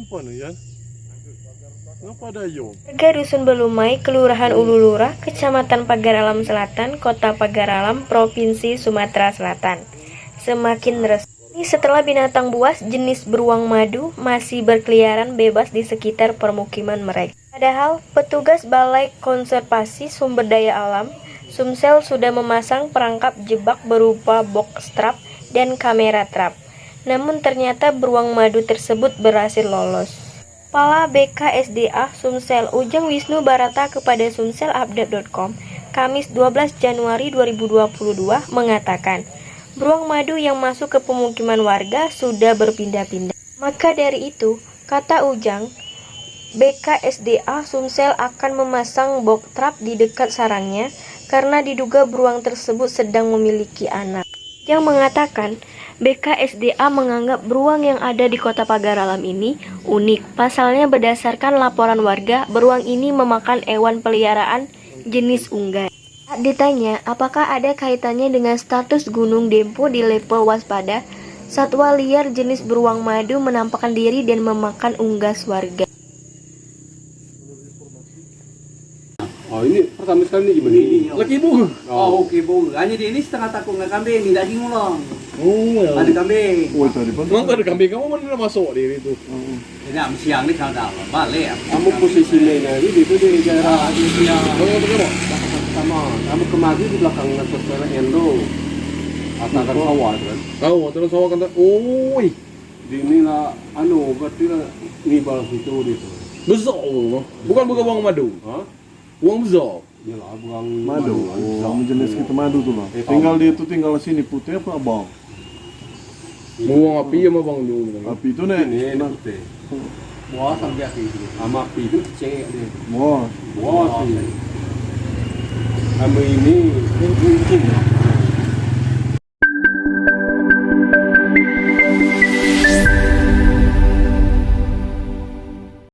Ngapa nih ya? Ngapa ada yuk? Warga Dusun Belumai, Kelurahan Ululura, Kecamatan Pagar Alam Selatan, Kota Pagar Alam, Provinsi Sumatera Selatan, semakin resah setelah binatang buas jenis beruang madu masih berkeliaran bebas di sekitar permukiman mereka. Padahal petugas Balai Konservasi Sumber Daya Alam Sumsel sudah memasang perangkap jebak berupa box trap dan kamera trap. Namun ternyata beruang madu tersebut berhasil lolos. Kepala BKSDA Sumsel Ujang Wisnu Barata kepada sumselupdate.com Kamis 12 Januari 2022 mengatakan, beruang madu yang masuk ke pemukiman warga sudah berpindah-pindah. Maka dari itu, kata Ujang, BKSDA Sumsel akan memasang box trap di dekat sarangnya karena diduga beruang tersebut sedang memiliki anak. Yang mengatakan, BKSDA menganggap beruang yang ada di Kota Pagar Alam ini unik. Pasalnya berdasarkan laporan warga, beruang ini memakan hewan peliharaan jenis unggas. Saat ditanya apakah ada kaitannya dengan status Gunung Dempo di level waspada, satwa liar jenis beruang madu menampakkan diri dan memakan unggas warga. Oh ini pertama sekali ini gimana ini? Laki ibu. Oh. Oke bu. Hanya di ini setengah takung nggak kambing, tidak daging ulang. Oh ya. Ada kambing. Oh tadi pan. Emang ada kambing kamu mana masuk di itu? Ini siang ini kalau dalam balik ya. Kamu posisinya ini di itu di daerah siang. Oh yang bagaimana? Sama. Kamu kemari di belakang hotel Endo. Atakan sawah kan? Tahu, terus sawah kan? Oh, Di ini lah, berarti lah nibal situ itu. besar, bukan uang madu. Hah? Uang besar. Ini lah buang Madu. Oh, jenis kita madu tuh lah. Eh, Tinggal dia tuh tinggal sini putih apa abang? Uang api ya mah bang dulu. Api itu nih. Ini putih. Buah sampai api itu. Sama api itu cek dia. Wah. Buah sih. Sama ini mungkin